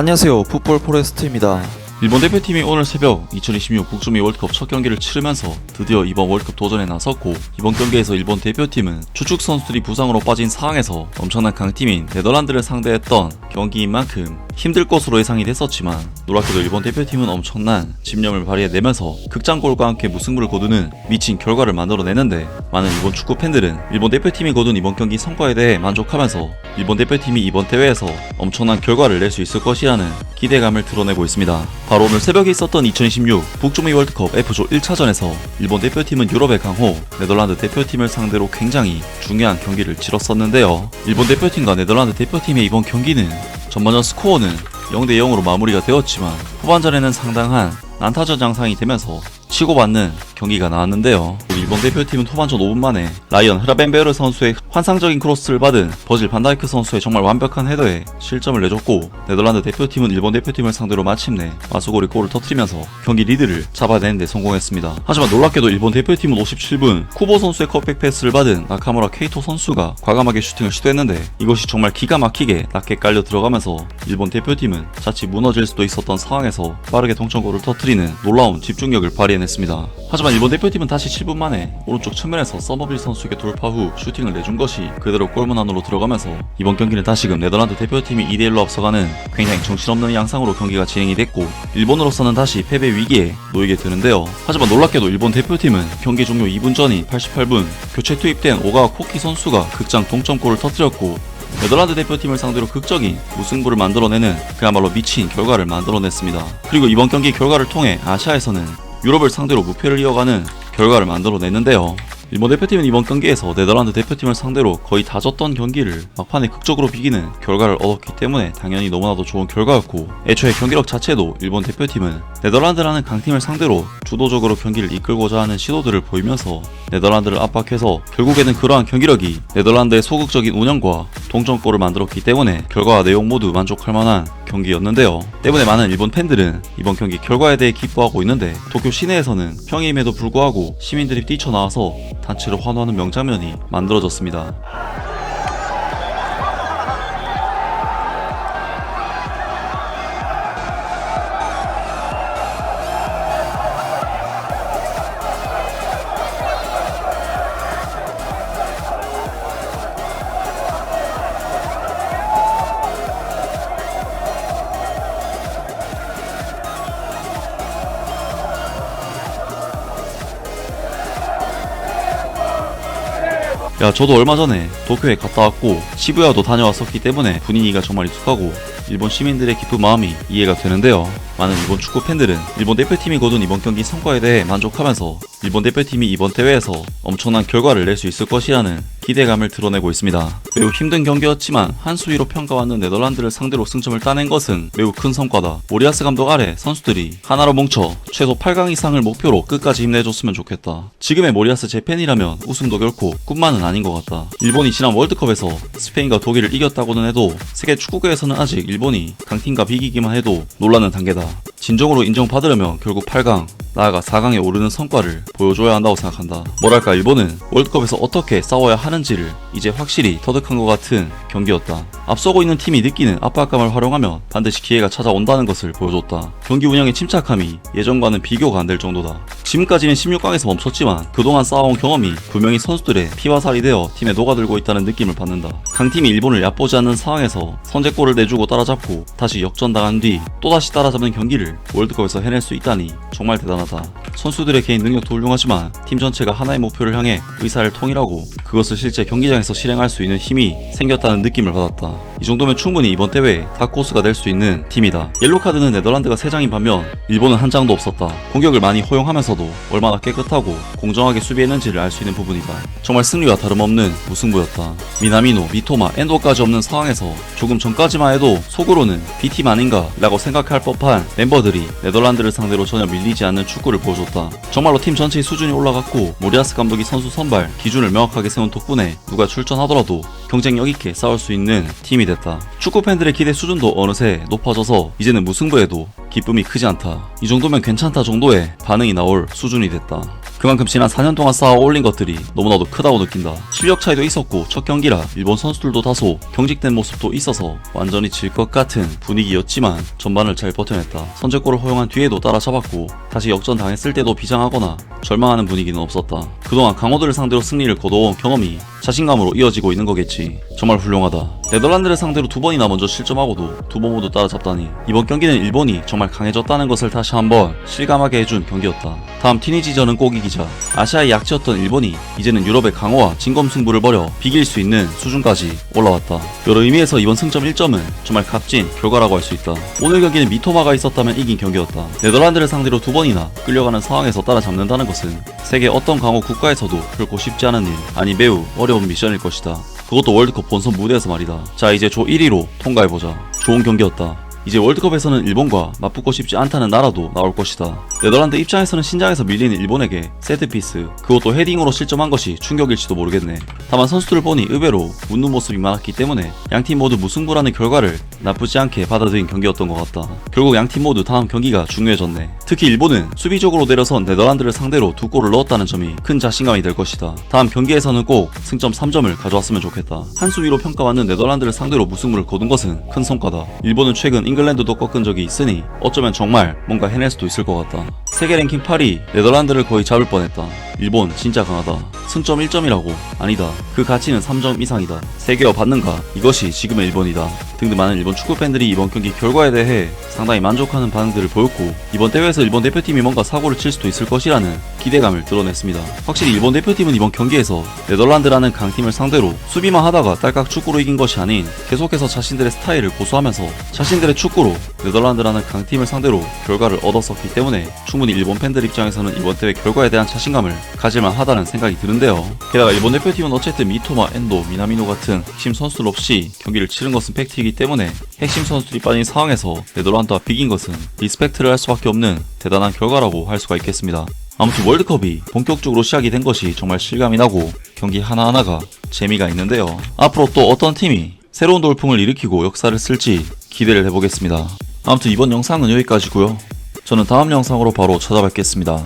안녕하세요, 풋볼 포레스트입니다. 일본 대표팀이 오늘 새벽 2026 북중미 월드컵 첫 경기를 치르면서 드디어 이번 월드컵 도전에 나섰고, 이번 경기에서 일본 대표팀은 주축 선수들이 부상으로 빠진 상황에서 엄청난 강팀인 네덜란드를 상대했던 경기인 만큼 힘들 것으로 예상이 됐었지만, 놀랍게도 일본 대표팀은 엄청난 집념을 발휘해내면서 극장골과 함께 무승부를 거두는 미친 결과를 만들어내는데, 많은 일본 축구 팬들은 일본 대표팀이 거둔 이번 경기 성과에 대해 만족하면서 일본 대표팀이 이번 대회에서 엄청난 결과를 낼 수 있을 것이라는 기대감을 드러내고 있습니다. 바로 오늘 새벽에 있었던 2026 북중미 월드컵 F조 1차전에서 일본 대표팀은 유럽의 강호 네덜란드 대표팀을 상대로 굉장히 중요한 경기를 치렀었는데요. 일본 대표팀과 네덜란드 대표팀의 이번 경기는 전반전 스코어는 0대0으로 마무리가 되었지만, 후반전에는 상당한 난타전 양상이 되면서 치고받는 경기가 나왔는데요. 일본 대표팀은 후반전 5분 만에 라이언 흐라벤베르 선수의 환상적인 크로스를 받은 버질 반다이크 선수의 정말 완벽한 헤더에 실점을 내줬고, 네덜란드 대표팀은 일본 대표팀을 상대로 마침내 마수고리 골을 터뜨리면서 경기 리드를 잡아내는 데 성공했습니다. 하지만 놀랍게도 일본 대표팀은 57분 쿠보 선수의 컵백 패스를 받은 나카무라 케이토 선수가 과감하게 슈팅을 시도했는데, 이것이 정말 기가 막히게 낮게 깔려 들어가면서 일본 대표팀은 자칫 무너질 수도 있었던 상황에서 빠르게 동점골을 터뜨리는 놀라운 집중력을 발휘해냈습니다. 하지만 일본 대표팀은 다시 7분 만에 오른쪽 측면에서 서머빌 선수에게 돌파 후 슈팅을 내준 것이 그대로 골문 안으로 들어가면서 이번 경기는 다시금 네덜란드 대표팀이 2대1로 앞서가는 굉장히 정신없는 양상으로 경기가 진행이 됐고, 일본으로서는 다시 패배 위기에 놓이게 되는데요. 하지만 놀랍게도 일본 대표팀은 경기 종료 2분 전인 88분 교체 투입된 오가와 코키 선수가 극장 동점골을 터뜨렸고, 네덜란드 대표팀을 상대로 극적인 무승부를 만들어내는 그야말로 미친 결과를 만들어냈습니다. 그리고 이번 경기 결과를 통해 아시아에서는 유럽을 상대로 무패를 이어가는 결과를 만들어냈는데요. 일본 대표팀은 이번 경기에서 네덜란드 대표팀을 상대로 거의 다 졌던 경기를 막판에 극적으로 비기는 결과를 얻었기 때문에 당연히 너무나도 좋은 결과였고, 애초에 경기력 자체도 일본 대표팀은 네덜란드라는 강팀을 상대로 주도적으로 경기를 이끌고자 하는 시도들을 보이면서 네덜란드를 압박해서 결국에는 그러한 경기력이 네덜란드의 소극적인 운영과 동점골을 만들었기 때문에 결과와 내용 모두 만족할 만한 경기였는데요. 때문에 많은 일본 팬들은 이번 경기 결과에 대해 기뻐하고 있는데, 도쿄 시내에서는 평일임에도 불구하고 시민들이 뛰쳐나와서 단체로 환호하는 명장면이 만들어졌습니다. 저도 얼마 전에 도쿄에 갔다 왔고 시부야도 다녀왔었기 때문에 분위기가 정말 익숙하고 일본 시민들의 기쁜 마음이 이해가 되는데요. 많은 일본 축구 팬들은 일본 대표팀이 거둔 이번 경기 성과에 대해 만족하면서 일본 대표팀이 이번 대회에서 엄청난 결과를 낼 수 있을 것이라는 기대감을 드러내고 있습니다. 매우 힘든 경기였지만 한 수위로 평가받는 네덜란드를 상대로 승점을 따낸 것은 매우 큰 성과다. 모리아스 감독 아래 선수들이 하나로 뭉쳐 최소 8강 이상을 목표로 끝까지 힘내줬으면 좋겠다. 지금의 모리아스 재팬이라면 우승도 결코 꿈만은 아닌 것 같다. 일본이 지난 월드컵에서 스페인과 독일을 이겼다고는 해도 세계 축구계에서는 아직 일본이 강팀과 비기기만 해도 놀라는 단계다. 진정으로 인정받으려면 결국 8강, 나아가 4강에 오르는 성과를 보여줘야 한다고 생각한다. 뭐랄까, 일본은 월드컵에서 어떻게 싸워야 하는지를 이제 확실히 터득한 것 같은 경기였다. 앞서고 있는 팀이 느끼는 압박감을 활용하면 반드시 기회가 찾아온다는 것을 보여줬다. 경기 운영의 침착함이 예전과는 비교가 안 될 정도다. 지금까지는 16강에서 멈췄지만 그동안 쌓아온 경험이 분명히 선수들의 피와 살이 되어 팀에 녹아들고 있다는 느낌을 받는다. 강팀이 일본을 얕보지 않는 상황에서 선제골을 내주고 따라잡고 다시 역전당한 뒤 또다시 따라잡는 경기를 월드컵에서 해낼 수 있다니 정말 대단하다. 선수들의 개인 능력도 훌륭하지만 팀 전체가 하나의 목표를 향해 의사를 통일하고 그것을 실제 경기장에서 실행할 수 있는 힘이 생겼다는 느낌을 받았다. 이 정도면 충분히 이번 대회에 다크호스가 될 수 있는 팀이다. 옐로카드는 네덜란드가 3장인 반면 일본은 한 장도 없었다. 공격을 많이 허용하면서도 얼마나 깨끗하고 공정하게 수비했는지를 알 수 있는 부분이다. 정말 승리와 다름없는 무승부였다. 미나미노, 미토마, 엔도까지 없는 상황에서 조금 전까지만 해도 속으로는 B팀 아닌가 라고 생각할 법한 멤버들이 네덜란드를 상대로 전혀 밀리지 않는 축구를 보여줬다. 정말로 팀 전체의 수준이 올라갔고, 모리아스 감독이 선수 선발 기준을 명확하게 세운 덕분에 누가 출전하더라도 경쟁력 있게 싸울 수 있는 팀이 됐다. 축구 팬들의 기대 수준도 어느새 높아져서 이제는 무승부에도 기쁨이 크지 않다. 이 정도면 괜찮다 정도의 반응이 나올 수준이 됐다. 그만큼 지난 4년 동안 쌓아 올린 것들이 너무나도 크다고 느낀다. 실력 차이도 있었고 첫 경기라 일본 선수들도 다소 경직된 모습도 있어서 완전히 질 것 같은 분위기였지만 전반을 잘 버텨냈다. 선제골을 허용한 뒤에도 따라잡았고 다시 역전 당했을 때도 비장하거나 절망하는 분위기는 없었다. 그동안 강호들을 상대로 승리를 거둬온 경험이 자신감으로 이어지고 있는 거겠지. 정말 훌륭하다. 네덜란드를 상대로 2번이나 먼저 실점하고도 2번 모두 따라잡다니 이번 경기는 일본이 정말 강해졌다는 것을 다시 한번 실감하게 해준 경기였다. 다음 티니지전은 꼭 이기자. 아시아의 약지였던 일본이 이제는 유럽의 강호와 진검승부를 벌여 비길 수 있는 수준까지 올라왔다. 여러 의미에서 이번 승점 1점은 정말 값진 결과라고 할 수 있다. 오늘 경기는 미토마가 있었다면 이긴 경기였다. 네덜란드를 상대로 2번이나 끌려가는 상황에서 따라잡는다는 것은 세계 어떤 강호 국가에서도 결코 쉽지 않은 일, 아니 매우 어려운 미션일 것이다. 그것도 월드컵 본선 무대에서 말이다. 자, 이제 조 1위로 통과해보자. 좋은 경기였다. 이제 월드컵에서는 일본과 맞붙고 싶지 않다는 나라도 나올 것이다. 네덜란드 입장에서는 신장에서 밀리는 일본에게 세트피스, 그것도 헤딩으로 실점한 것이 충격일지도 모르겠네. 다만 선수들을 보니 의외로 웃는 모습이 많았기 때문에 양팀 모두 무승부라는 결과를 나쁘지 않게 받아들인 경기였던 것 같다. 결국 양팀 모두 다음 경기가 중요해졌네. 특히 일본은 수비적으로 내려선 네덜란드를 상대로 2골을 넣었다는 점이 큰 자신감이 될 것이다. 다음 경기에서는 꼭 승점 3점을 가져왔으면 좋겠다. 한 수위로 평가받는 네덜란드를 상대로 무승부를 거둔 것은 큰 성과다. 일본은 최근 잉글랜드도 꺾은 적이 있으니 어쩌면 정말 뭔가 해낼 수도 있을 것 같다. 세계 랭킹 8위 네덜란드를 거의 잡을 뻔했다. 일본 진짜 강하다. 승점 1점이라고? 아니다. 그 가치는 3점 이상이다. 세계어 받는가? 이것이 지금의 일본이다. 등등 많은 일본 축구 팬들이 이번 경기 결과에 대해 상당히 만족하는 반응들을 보였고 이번 대회에서 일본 대표팀이 뭔가 사고를 칠 수도 있을 것이라는 기대감을 드러냈습니다. 확실히 일본 대표팀은 이번 경기에서 네덜란드라는 강팀을 상대로 수비만 하다가 딸깍 축구로 이긴 것이 아닌 계속해서 자신들의 스타일을 고수하면서 자신들의 축구로 네덜란드라는 강팀을 상대로 결과를 얻었었기 때문에 충분히 일본 팬들 입장에서는 이번 대회 결과에 대한 자신감을 가질만 하다는 생각이 드는데요. 게다가 일본 대표팀은 어쨌든 미토마, 엔도, 미나미노 같은 핵심 선수들 없이 경기를 치른 것은 팩트이기 때문에 핵심 선수들이 빠진 상황에서 네덜란드와 비긴 것은 리스펙트를 할 수밖에 없는 대단한 결과라고 할 수가 있겠습니다. 아무튼 월드컵이 본격적으로 시작이 된 것이 정말 실감이 나고 경기 하나하나가 재미가 있는데요. 앞으로 또 어떤 팀이 새로운 돌풍을 일으키고 역사를 쓸지 기대를 해보겠습니다. 아무튼 이번 영상은 여기까지고요. 저는 다음 영상으로 바로 찾아뵙겠습니다.